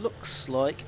looks like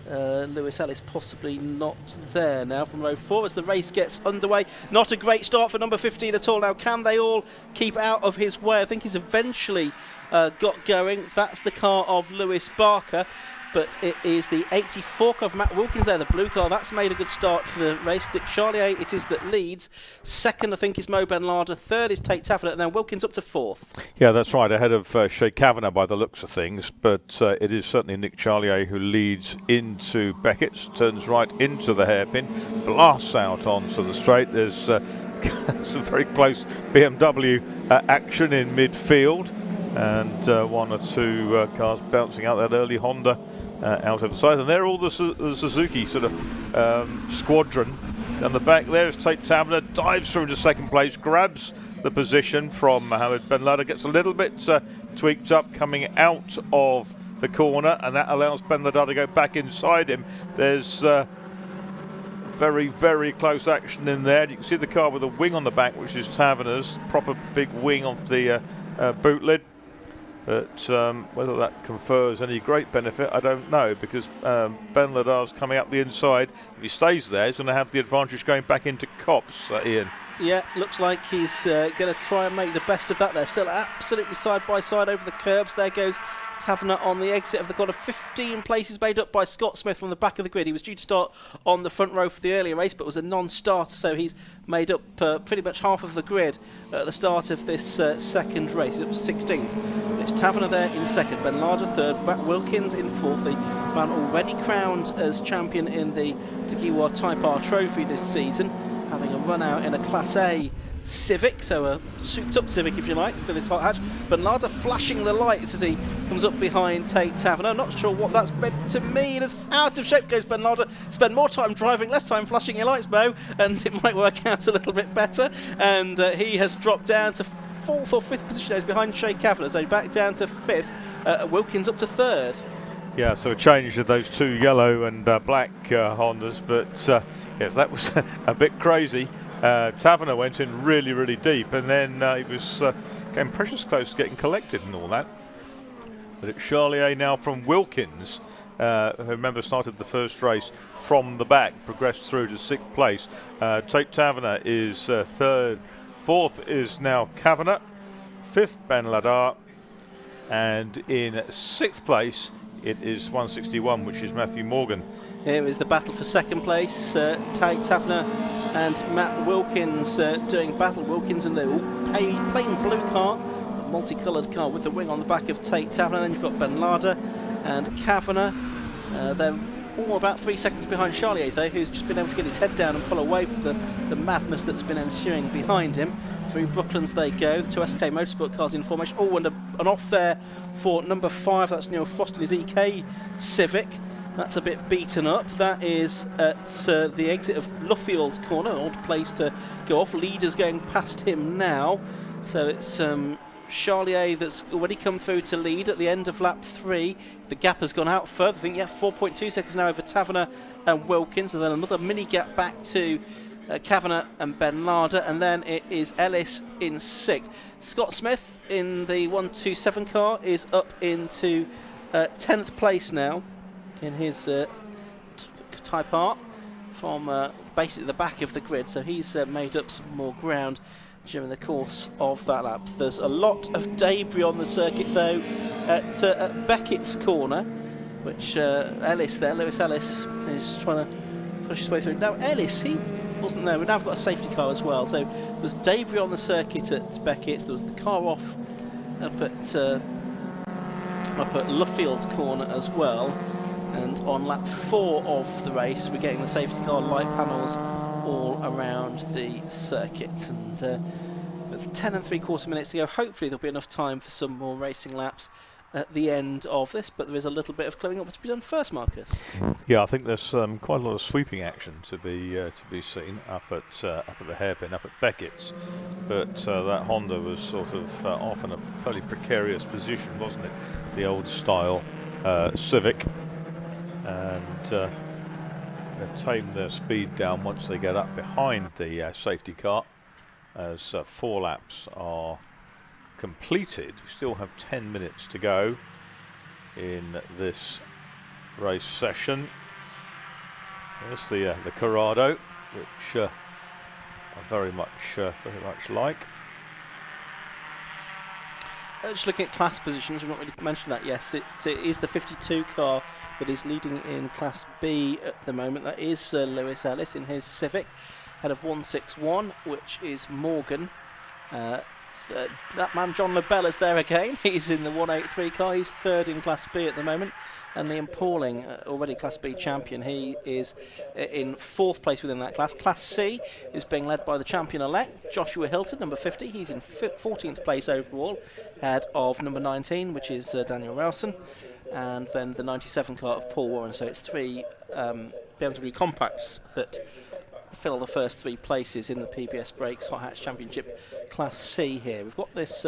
Lewis Ellis possibly not there now from row 4 as the race gets underway. Not a great start for number 15 at all. Now, can they all keep out of his way? I think he's eventually got going. That's the car of Lewis Barker, but it is the 84 car of Matt Wilkins there, the blue car. That's made a good start to the race. Nick Charlier it is that leads. Second, I think, is Mo Ben Lada. Third is Tate Taverner, and then Wilkins up to fourth. Yeah, that's right, ahead of Shea Kavanagh by the looks of things, but it is certainly Nick Charlier who leads into Beckett's, turns right into the hairpin, blasts out onto the straight. There's some very close BMW action in midfield, and one or two cars bouncing out that early Honda out of the side, and they're all the Suzuki sort of squadron. And the back there is Tate Taverner, dives through into second place, grabs the position from Mohamed Ben Lada, gets a little bit tweaked up coming out of the corner, and that allows Ben Lada to go back inside him. There's very, very close action in there. You can see the car with a wing on the back, which is Taverner's, proper big wing off the boot lid. But whether that confers any great benefit, I don't know, because Ben Lada's coming up the inside. If he stays there, he's going to have the advantage going back into Copse, Ian. Yeah, looks like he's going to try and make the best of that. They're still absolutely side by side over the curbs. There goes Taverner on the exit of the corner. 15 places made up by Scott Smith from the back of the grid. He was due to start on the front row for the earlier race, but was a non-starter, so he's made up pretty much half of the grid at the start of this second race. He's up to 16th. It's Taverner there in second, Ben Lada third, Matt Wilkins in fourth, the man already crowned as champion in the Tagiwa Type R Trophy this season, having a run out in a Class A Civic, so a souped up Civic if you like for this hot hatch. Ben Lada flashing the lights as he comes up behind Tate Taverner. Not sure what that's meant to mean as out of shape goes Ben Lada. Spend more time driving, less time flashing your lights, Mo, and it might work out a little bit better. And he has dropped down to fourth or fifth position. He's behind Shea Kavanagh, so back down to fifth. Wilkins up to third. Yeah, so a change of those two yellow and black Hondas, but yes, that was a bit crazy. Taverner went in really, really deep, and then he was getting precious close to getting collected and all that. But it's Charlier now from Wilkins, who remember started the first race from the back, progressed through to sixth place. Tate Taverner is third. Fourth is now Kavanagh. Fifth, Ben Lada. And in sixth place, it is 161, which is Matthew Morgan. Here is the battle for second place. Tate Taverner and Matt Wilkins doing battle. Wilkins in the plain blue car, a multicoloured car with the wing on the back of Tate Taverner. Then you've got Ben Lada and Kavanagh. They're all about 3 seconds behind Charlier, though, who's just been able to get his head down and pull away from the madness that's been ensuing behind him. Through Brooklands they go, the two SK Motorsport cars in formation. Oh, and an off there for number 5, that's Neil Frost in his EK Civic. That's a bit beaten up. That is at the exit of Luffield's corner, an odd place to go off. Leaders going past him now. So it's Charlier that's already come through to lead at the end of lap 3. The gap has gone out further. I think, 4.2 seconds now over Taverner and Wilkins. And then another mini gap back to Kavanagh and Ben Lada. And then it is Ellis in 6th. Scott Smith in the 127 car is up into 10th place now in his Type R from basically the back of the grid. So he's made up some more ground during the course of that lap. There's a lot of debris on the circuit though at Beckett's corner, which Ellis there, Lewis Ellis, is trying to push his way through. Now Ellis, he wasn't there. We've now got a safety car as well, so there's debris on the circuit at Beckett's. There was the car off up at Luffield's corner as well, and on lap 4 of the race we're getting the safety car light panels all around the circuit. And with 10 and 3/4 minutes to go, hopefully there'll be enough time for some more racing laps at the end of this, but there is a little bit of clearing up to be done first, Marcus. Yeah, I think there's quite a lot of sweeping action to be seen up at the hairpin, up at Beckett's. But that Honda was sort of off in a fairly precarious position, wasn't it? The old style Civic, and they tame their speed down once they get up behind the safety car, as 4 laps are completed. We still have 10 minutes to go in this race session. There's the Corrado, which I very much like. Just looking at class positions, we've not really mentioned that yet. It is the 52 car that is leading in Class B at the moment. That is Lewis Ellis in his Civic, ahead of 161, which is Morgan. That man John Labella's there again. He's in the 183 car. He's third in Class B at the moment. And Liam Pauling, already Class B champion, he is in fourth place within that class. Class C is being led by the champion-elect, Joshua Hilton, number 50. He's in 14th place overall, ahead of number 19, which is Daniel Rowson, and then the 97 car of Paul Warren. So it's three BMW compacts that fill the first three places in the PBS Brakes Hot Hatch Championship Class C here. We've got this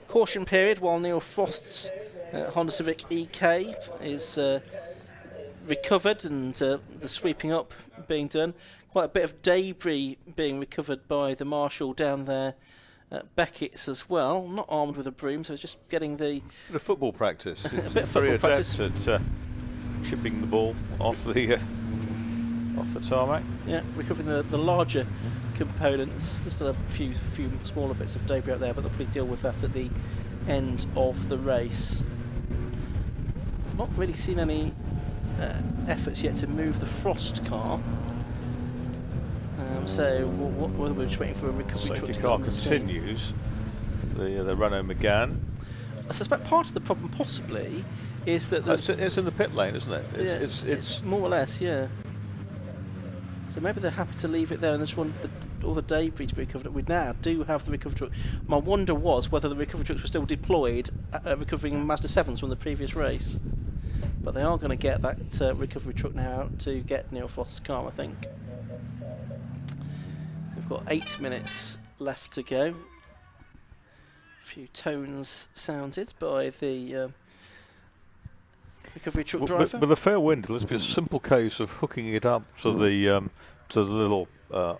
caution period while Neil Frost's Honda Civic EK is recovered and the sweeping up being done. Quite a bit of debris being recovered by the marshal down there at Beckett's as well. Not armed with a broom, so it's just getting the... bit of football practice. a bit of football practice. At chipping the ball off the tarmac. Yeah, recovering the larger components. There's still a few smaller bits of debris out there, but they'll probably deal with that at the end of the race. Not really seen any efforts yet to move the Frost car. So whether we're just waiting for a recovery truck to car continues. The Renault Megane. I suspect part of the problem possibly is that it's in the pit lane, isn't it? It's more or less, yeah. So maybe they're happy to leave it there and they just want all the debris to be recovered. We now do have the recovery truck. My wonder was whether the recovery trucks were still deployed, recovering Mazda 7s from the previous race. But they are going to get that recovery truck now out to get Neil Frost's car, I think. We've got 8 minutes left to go. A few tones sounded by the recovery truck driver. With a fair wind, let's be a simple case of hooking it up to the little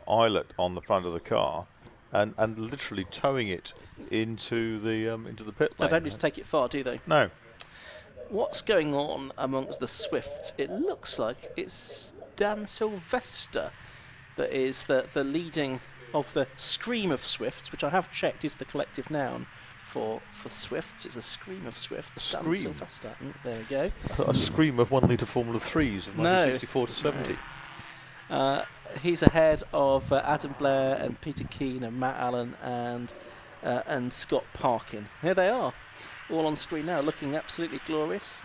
eyelet on the front of the car, and literally towing it into the pit lane. They don't need to take it far, do they? No. What's going on amongst the Swifts? It looks like it's Dan Sylvester that is the leading of the scream of Swifts, which I have checked is the collective noun for Swifts. It's a scream of Swifts. Dan Sylvester. There we go. A scream of 1 litre Formula 3s of 1964 to 70. No. He's ahead of Adam Blair and Peter Keane and Matt Allen and Scott Parkin. Here they are, all on screen now, looking absolutely glorious.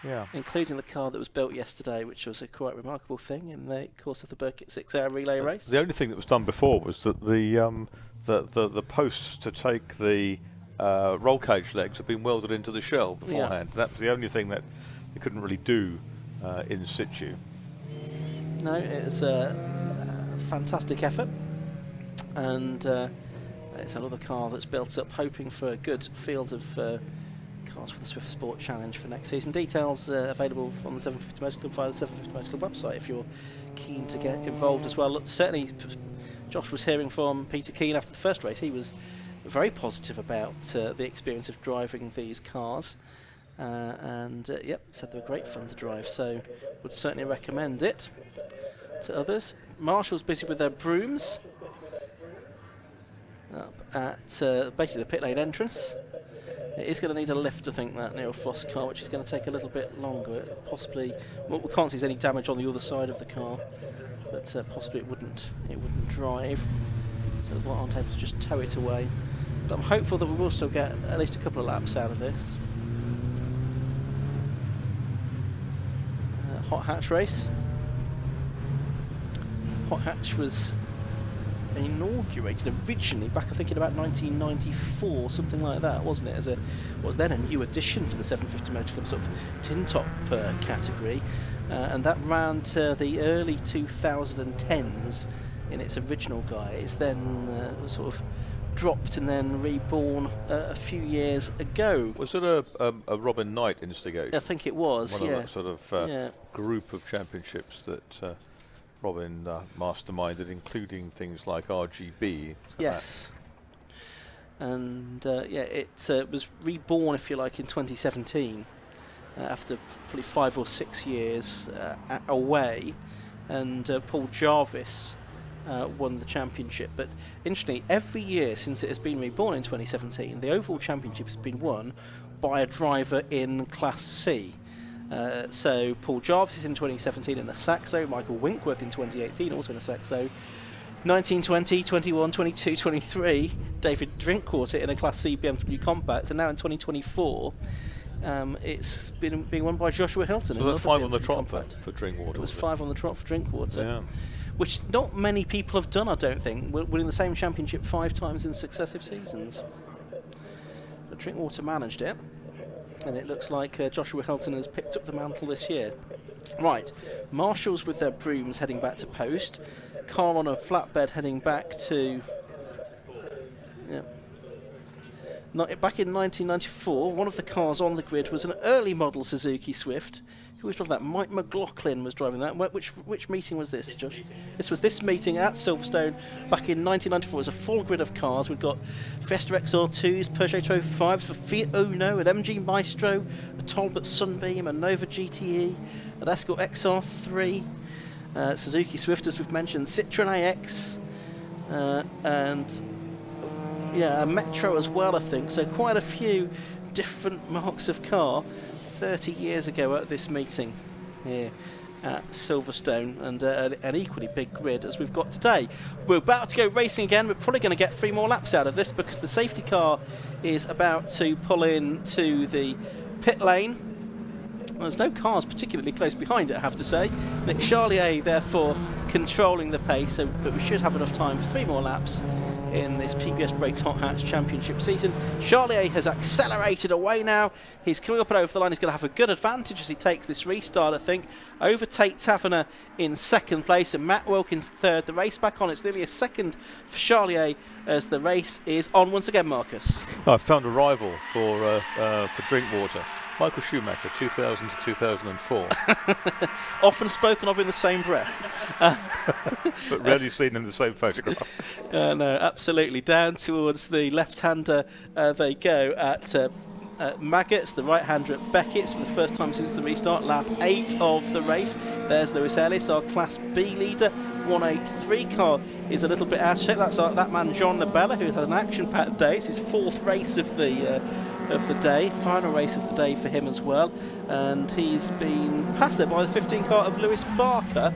Yeah. Including the car that was built yesterday, which was a quite remarkable thing in the course of the Burkitt 6-hour relay race. The only thing that was done before was that the posts to take the roll cage legs have been welded into the shell beforehand. Yeah. That was the only thing that they couldn't really do in situ. No, it's a fantastic effort, and it's another car that's built up, hoping for a good field of cars for the Swift Sport Challenge for next season. Details available on the 750 Motor Club via the 750 Motor Club website if you're keen to get involved as well. Look, certainly, Josh was hearing from Peter Keane after the first race. He was very positive about the experience of driving these cars. Yep, said they were great fun to drive, so would certainly recommend it to others. Marshall's busy with their brooms up at basically the pit lane entrance. It is going to need a lift, I think, that Neil Frost car, which is going to take a little bit longer. Possibly, well, we can't see there's any damage on the other side of the car, but possibly it wouldn't drive, so they aren't able to just tow it away. But I'm hopeful that we will still get at least a couple of laps out of this. Hot Hatch race. Hot Hatch was inaugurated originally back, I think, in about 1994, something like that, wasn't it? As was then a new addition for the 750 Motor Club sort of tin top category, and that ran to the early 2010s in its original guise. Then sort of dropped and then reborn a few years ago. Was it a Robin Knight instigation? I think it was. One of that sort of group of championships that Robin masterminded, including things like RGB. Yes. And it was reborn, if you like, in 2017. after probably 5 or 6 years away, and Paul Jarvis won the championship. But interestingly, every year since it has been reborn in 2017, the overall championship has been won by a driver in Class C. So Paul Jarvis in 2017 in a Saxo, Michael Winkworth in 2018 also in a Saxo, 19, 20, 21, 22, 23, David Drinkwater in a Class C BMW Compact, and now in 2024 it's being won by Joshua Hilton. So that's 5 on the trot for Drinkwater. It was 5 on the trot for Drinkwater, yeah. Which not many people have done, I don't think, winning the same championship 5 times in successive seasons. But Drinkwater managed it, and it looks like Joshua Hilton has picked up the mantle this year. Right, Marshals with their brooms heading back to post. Car on a flatbed heading back to... Yeah. Back in 1994, one of the cars on the grid was an early model Suzuki Swift. Who was driving that? Mike McLaughlin was driving that. Which meeting was this, Josh? This was this meeting at Silverstone back in 1994. It was a full grid of cars. We've got Fiesta XR2s, Peugeot 205s, a Fiat Uno, an MG Maestro, a Talbot Sunbeam, a Nova GTE, an Escort XR3, Suzuki Swift, as we've mentioned, Citroen AX, and a Metro as well, I think. So quite a few different marks of car 30 years ago at this meeting here at Silverstone, and an equally big grid as we've got today. We're about to go racing again. We're probably going to get 3 more laps out of this because the safety car is about to pull in to the pit lane. Well, there's no cars particularly close behind it, I have to say. Nick Charlier, therefore, controlling the pace, but we should have enough time for 3 more laps in this PBS Brakes Hot Hatch Championship season. Charlier has accelerated away now. He's coming up and over the line. He's going to have a good advantage as he takes this restart, I think, over Tate Taverner in 2nd place and Matt Wilkins 3rd. The race back on. It's nearly a second for Charlier as the race is on once again, Marcus. I found a rival for Drinkwater. Michael Schumacher, 2000 to 2004. Often spoken of in the same breath. But rarely seen in the same photograph. No, absolutely. Down towards the left-hander they go at Maggots, the right-hander at Beckett's for the first time since the restart. Lap 8 of the race. There's Lewis Ellis, our Class B leader. 183 car is a little bit out of shape. That's that man John Labella, who's had an action-packed day. It's his 4th race of the day, final race of the day for him as well, and he's been passed there by the 15 car of Lewis Barker,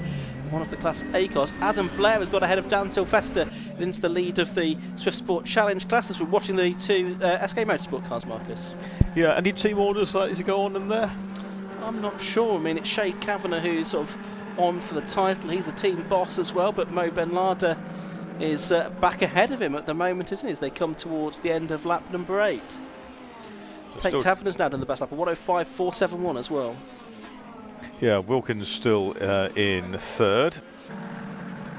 one of the Class A cars. Adam Blair has got ahead of Dan Sylvester into the lead of the Swift Sport Challenge class as we're watching the 2 SK Motorsport cars, Marcus. Yeah, any team orders likely to go on in there? I'm not sure. I mean, it's Shay Kavanagh who's sort of on for the title. He's the team boss as well, but Mo Ben Lada is back ahead of him at the moment, isn't he, as they come towards the end of lap number 8. Tate Taverner's now done the best lap of 105.471 as well. Yeah, Wilkins still in 3rd.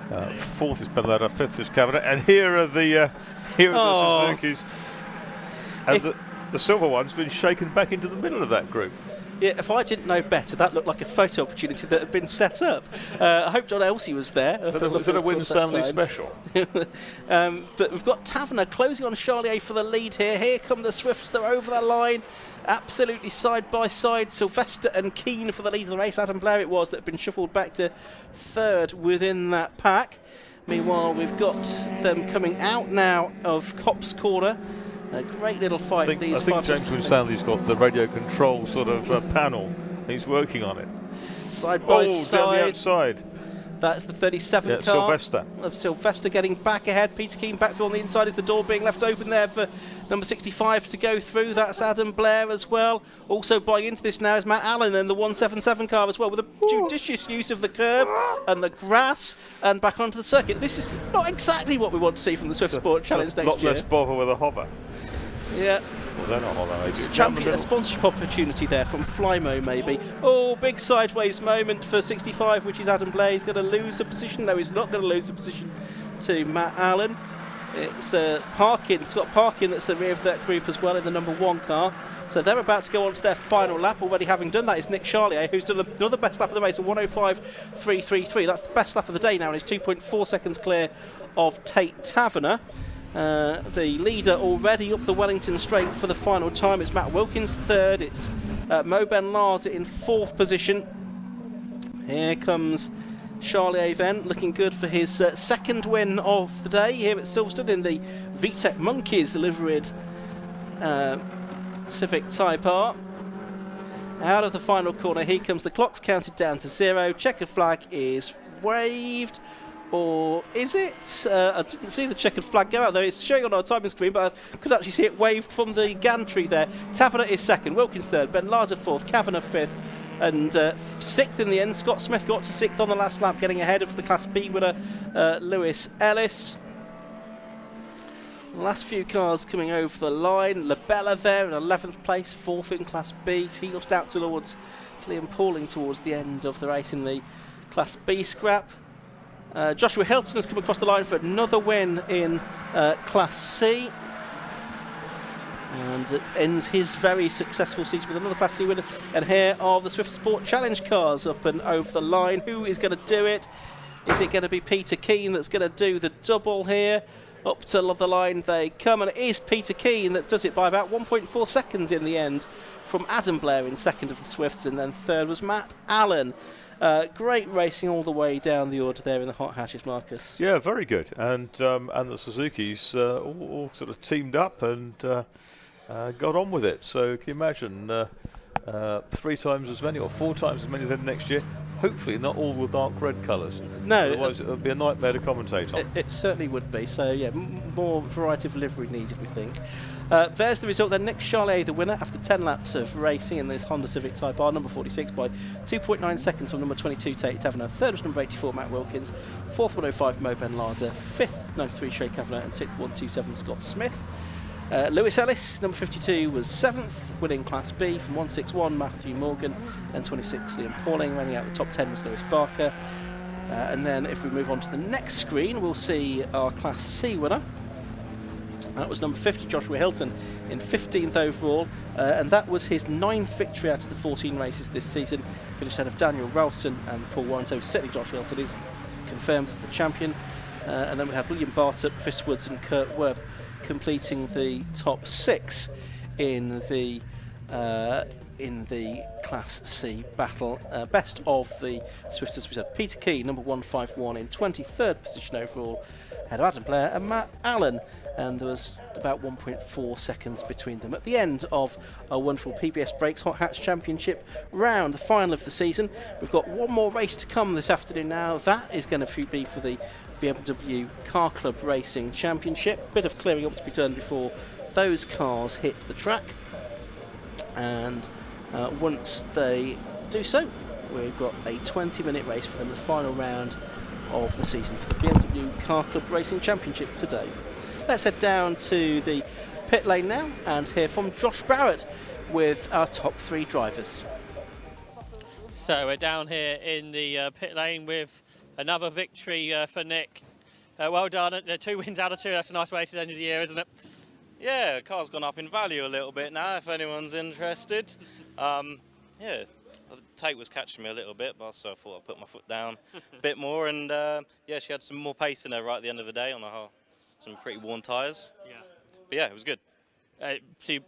4th is Ben Lada, 5th is Kavanagh, and here are the Suzukis. And the silver one's been shaken back into the middle of that group. Yeah, if I didn't know better, that looked like a photo opportunity that had been set up. I hope John Elsey was there. Is that a Win Stanley special? But we've got Taverner closing on Charlier for the lead here. Here come the Swifts. They're over the line. Absolutely side by side. Sylvester and Keane for the lead of the race. Adam Blair it was that had been shuffled back to 3rd within that pack. Meanwhile, we've got them coming out now of Copse Corner. A great little fight. I think James Winstanley's got the radio control sort of panel. He's working on it. Side by side. Down the outside. That's the 37 car Sylvester. Of Sylvester getting back ahead. Peter Keane back through on the inside. Is the door being left open there for number 65 to go through? That's Adam Blair as well. Also buying into this now is Matt Allen and the 177 car as well, with a judicious use of the curb and the grass and back onto the circuit. This is not exactly what we want to see from the Swift Sport Challenge next year. A lot less bother with a hover. Yeah. Well, they're not hover, maybe. Champion, a sponsorship opportunity there from Flymo, maybe. Oh, big sideways moment for 65, which is Adam Blair. He's going to lose the position. No, he's not going to lose the position to Matt Allen. It's Scott Parkin that's the rear of that group as well in the number 1 car. So they're about to go on to their final lap. Already having done that is Nick Charlier, who's done another best lap of the race, a 105.333. That's the best lap of the day now, and he's 2.4 seconds clear of Tate Taverner. The leader already up the Wellington straight for the final time. It's Matt Wilkins 3rd. It's Mo Ben Larder in 4th position. Here comes Charlier then, looking good for his 2nd win of the day here at Silverstone in the VTEC Monkeys liveried Civic Type R. Out of the final corner, here comes the clock's counted down to 0. Checkered flag is waved, or is it? I didn't see the checkered flag go out though. It's showing on our timing screen, but I could actually see it waved from the gantry there. Taverner is 2nd, Wilkins 3rd, Ben Larder 4th, Kavanagh 5th, and 6th in the end. Scott Smith got to 6th on the last lap, getting ahead of the Class B winner, Lewis Ellis. Last few cars coming over the line. Labella there in 11th place, 4th in Class B. He lost out towards Liam Pauling towards the end of the race in the Class B scrap. Joshua Hilton has come across the line for another win in Class C. And ends his very successful season with another Class C winner. And here are the Swift Sport Challenge cars up and over the line. Who is going to do it? Is it going to be Peter Keane that's going to do the double here? Up to the line they come, and it is Peter Keane that does it by about 1.4 seconds in the end from Adam Blair in 2nd of the Swifts, and then 3rd was Matt Allen. Great racing all the way down the order there in the hot hatches, Marcus. Yeah, very good. And the Suzukis all sort of teamed up and got on with it. So can you imagine 3 times as many or 4 times as many then next year? Hopefully not all with dark red colours. No. Otherwise it would be a nightmare to commentate on. It certainly would be. So, yeah, more variety of livery needed, we think. There's the result then. Nick Charlier, the winner, after 10 laps of racing in this Honda Civic Type R, number 46, by 2.9 seconds from number 22, Tate Taverner. 3rd was number 84, Matt Wilkins. 4th, 105, Mo Ben Larder. 5th, 93, Shay Kavanagh. And 6th, 127, Scott Smith. Lewis Ellis, number 52, was 7th, winning Class B from 161, Matthew Morgan, and 26, Liam Pauling. Rounding out the top 10 was Lewis Barker. And then if we move on to the next screen, we'll see our Class C winner. That was number 50, Joshua Hilton, in 15th overall, and that was his 9th victory out of the 14 races this season. Finished out of Daniel Ralston and Paul Warren, so certainly Joshua Hilton is confirmed as the champion. And then we had William Bartlett, Chris Woods and Kurt Webb completing the top 6 in the Class C battle. Best of the Swifters, we had Peter Key, number 151, in 23rd position overall, ahead of Adam Blair and Matt Allen, and there was about 1.4 seconds between them. At the end of our wonderful PBS Brakes Hot Hatch Championship round, the final of the season, we've got one more race to come this afternoon now. That is going to be for the BMW Car Club Racing Championship. Bit of clearing up to be done before those cars hit the track, and once they do so, we've got a 20-minute race for them, the final round of the season for the BMW Car Club Racing Championship today. Let's head down to the pit lane now and hear from Josh Barrett with our top 3 drivers. So we're down here in the pit lane with another victory for Nick. Well done. 2 wins out of 2. That's a nice way to the end of the year, isn't it? Yeah, the car's gone up in value a little bit now, if anyone's interested. Yeah, Tate was catching me a little bit, but so I thought I'd put my foot down a bit more. And yeah, she had some more pace in her right at the end of the day on some pretty worn tyres. Yeah. But yeah, it was good. So you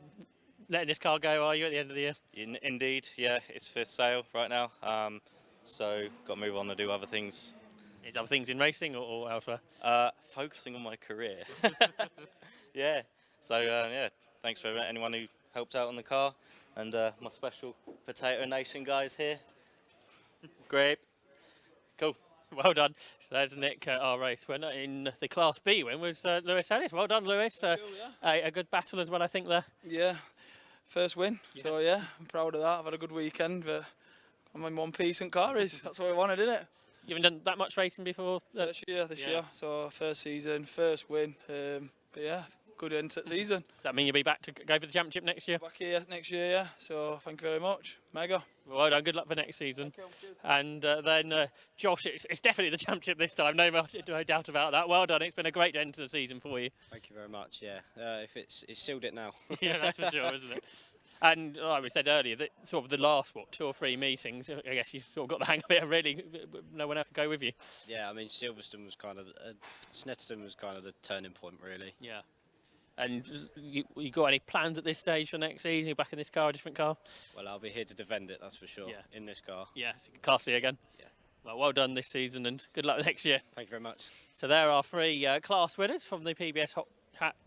letting this car go, are you, at the end of the year? Indeed, yeah, it's for sale right now. So got to move on and do other things. Other things in racing or elsewhere? Focusing on my career. Yeah. So yeah, thanks for anyone who helped out on the car, and my special Potato Nation guys here. Great. Cool. Well done. So there's Nick, our race winner in the Class B win was Lewis Ellis. Well done, Lewis. A good battle as well, I think, there. Yeah, first win. Yeah. So yeah, I'm proud of that. I've had a good weekend, but I'm in one piece and car race. That's what I wanted, isn't it? You haven't done that much racing before? This year. So first season, first win. But yeah, good end to the season. Does that mean you'll be back to go for the championship next year? Back here next year, yeah. So thank you very much. Mega. Well done. Good luck for next season. And then Josh, it's definitely the championship this time. No doubt about that. Well done. It's been a great end to the season for you. Thank you very much. Yeah, if it's sealed it now. Yeah, that's for sure, isn't it? And like we said earlier, that sort of the last 2 or 3 meetings, I guess you sort of got the hang of it. Really, no one else could go with you. Yeah, I mean Silverstone was kind of Snetterton was kind of the turning point, really. Yeah. And you got any plans at this stage for next season? You're back in this car, a different car? Well, I'll be here to defend it, that's for sure, Yeah. in this car. Yeah, class C again. Yeah. Well done this season and good luck next year. Thank you very much. So there are 3 class winners from the PBS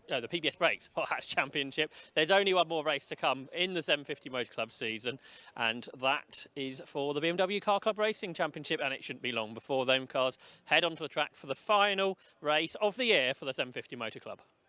the PBS Brakes Hot Hats Championship. There's only one more race to come in the 750 Motor Club season, and that is for the BMW Car Club Racing Championship, and it shouldn't be long before them cars head onto the track for the final race of the year for the 750 Motor Club.